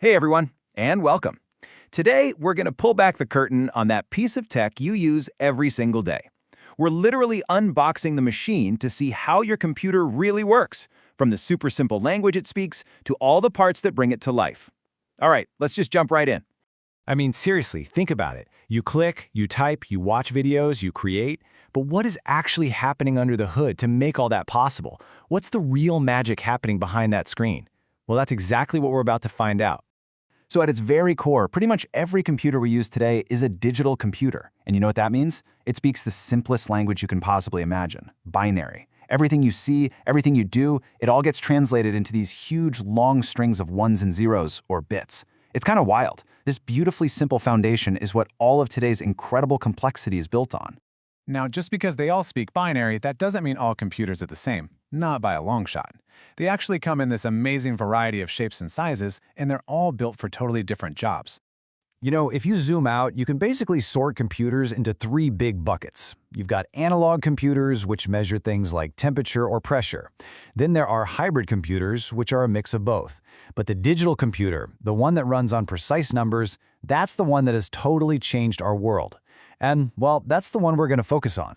Hey everyone, and welcome. Today, we're going to pull back the curtain on that piece of tech you use every single day. We're literally unboxing the machine to see how your computer really works, from the super simple language it speaks to all the parts that bring it to life. All right, let's just jump right in. I mean, seriously, think about it. You click, you type, you watch videos, you create, but what is actually happening under the hood to make all that possible? What's the real magic happening behind that screen? Well, that's exactly what we're about to find out. So at its very core, pretty much every computer we use today is a digital computer. And you know what that means? It speaks the simplest language you can possibly imagine, binary. Everything you see, everything you do, it all gets translated into these huge, long strings of ones and zeros, or bits. It's kind of wild. This beautifully simple foundation is what all of today's incredible complexity is built on. Now, just because they all speak binary, that doesn't mean all computers are the same. Not by a long shot. They actually come in this amazing variety of shapes and sizes, and they're all built for totally different jobs. You know, if you zoom out, you can basically sort computers into three big buckets. You've got analog computers, which measure things like temperature or pressure. Then there are hybrid computers, which are a mix of both. But the digital computer, the one that runs on precise numbers, that's the one that has totally changed our world. And, well, that's the one we're going to focus on.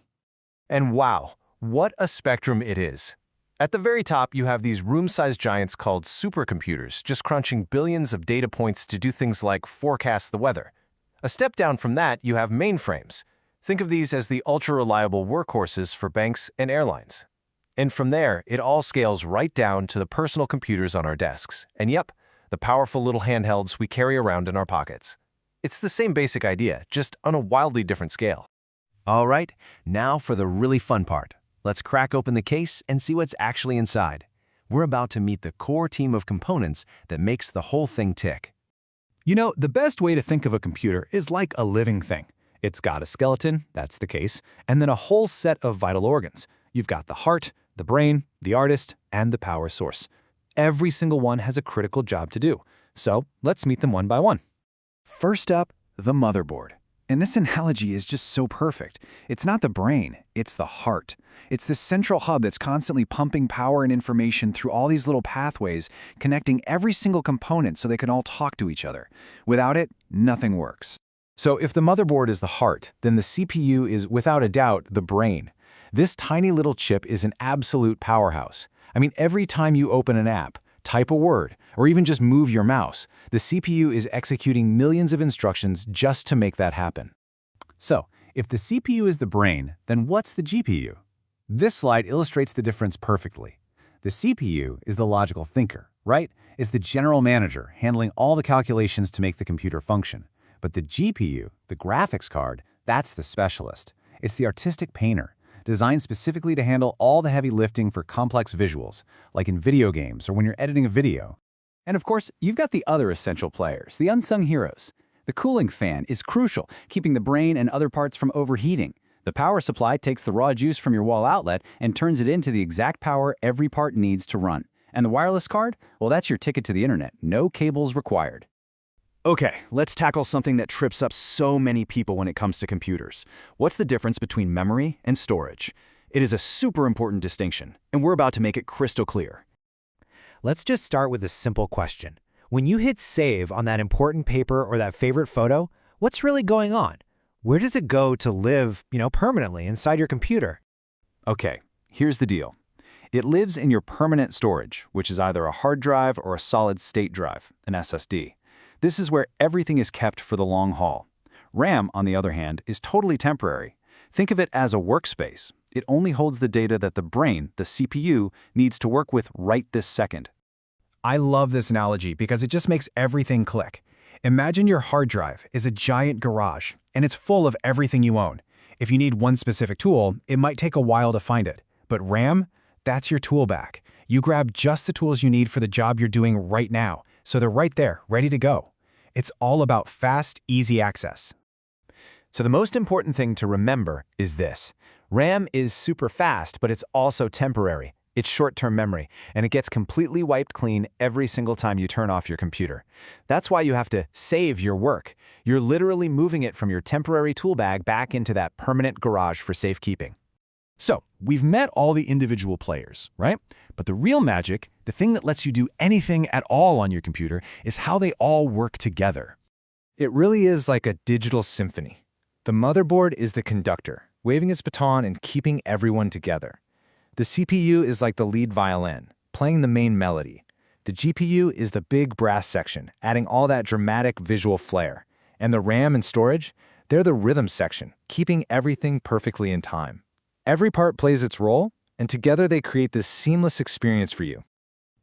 And wow, what a spectrum it is. At the very top, you have these room-sized giants called supercomputers, just crunching billions of data points to do things like forecast the weather. A step down from that, you have mainframes. Think of these as the ultra-reliable workhorses for banks and airlines. And from there, it all scales right down to the personal computers on our desks. And yep, the powerful little handhelds we carry around in our pockets. It's the same basic idea, just on a wildly different scale. All right, now for the really fun part. Let's crack open the case and see what's actually inside. We're about to meet the core team of components that makes the whole thing tick. You know, the best way to think of a computer is like a living thing. It's got a skeleton, that's the case, and then a whole set of vital organs. You've got the heart, the brain, the artist, and the power source. Every single one has a critical job to do. So let's meet them one by one. First up, the motherboard. And this analogy is just so perfect. It's not the brain, it's the heart. It's this central hub that's constantly pumping power and information through all these little pathways, connecting every single component so they can all talk to each other. Without it, nothing works. So if the motherboard is the heart, then the CPU is without a doubt the brain. This tiny little chip is an absolute powerhouse. I mean, every time you open an app, type a word, or even just move your mouse, the CPU is executing millions of instructions just to make that happen. So, if the CPU is the brain, then what's the GPU? This slide illustrates the difference perfectly. The CPU is the logical thinker, right? It's the general manager handling all the calculations to make the computer function. But the GPU, the graphics card, that's the specialist. It's the artistic painter, designed specifically to handle all the heavy lifting for complex visuals, like in video games or when you're editing a video. And of course, you've got the other essential players, the unsung heroes. The cooling fan is crucial, keeping the brain and other parts from overheating. The power supply takes the raw juice from your wall outlet and turns it into the exact power every part needs to run. And the wireless card? Well, that's your ticket to the internet. No cables required. Okay, let's tackle something that trips up so many people when it comes to computers. What's the difference between memory and storage? It is a super important distinction, and we're about to make it crystal clear. Let's just start with a simple question. When you hit save on that important paper or that favorite photo, what's really going on? Where does it go to live, permanently inside your computer? Okay, here's the deal. It lives in your permanent storage, which is either a hard drive or a solid-state drive, an SSD. This is where everything is kept for the long haul. RAM, on the other hand, is totally temporary. Think of it as a workspace. It only holds the data that the brain, the CPU, needs to work with right this second. I love this analogy because it just makes everything click. Imagine your hard drive is a giant garage, and it's full of everything you own. If you need one specific tool, it might take a while to find it. But RAM? That's your tool bag. You grab just the tools you need for the job you're doing right now, so they're right there, ready to go. It's all about fast, easy access. So the most important thing to remember is this. RAM is super fast, but it's also temporary. It's short-term memory, and it gets completely wiped clean every single time you turn off your computer. That's why you have to save your work. You're literally moving it from your temporary tool bag back into that permanent garage for safekeeping. So, we've met all the individual players, right? But the real magic, the thing that lets you do anything at all on your computer, is how they all work together. It really is like a digital symphony. The motherboard is the conductor, waving its baton and keeping everyone together. The CPU is like the lead violin, playing the main melody. The GPU is the big brass section, adding all that dramatic visual flair. And the RAM and storage, they're the rhythm section, keeping everything perfectly in time. Every part plays its role, and together they create this seamless experience for you.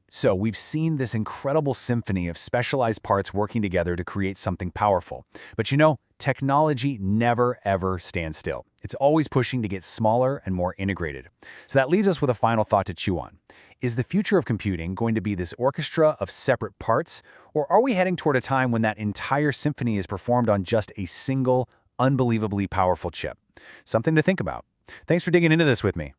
So we've seen this incredible symphony of specialized parts working together to create something powerful. But you know, technology never ever stands still. It's always pushing to get smaller and more integrated. So that leaves us with a final thought to chew on. Is the future of computing going to be this orchestra of separate parts, or are we heading toward a time when that entire symphony is performed on just a single, unbelievably powerful chip? Something to think about. Thanks for digging into this with me.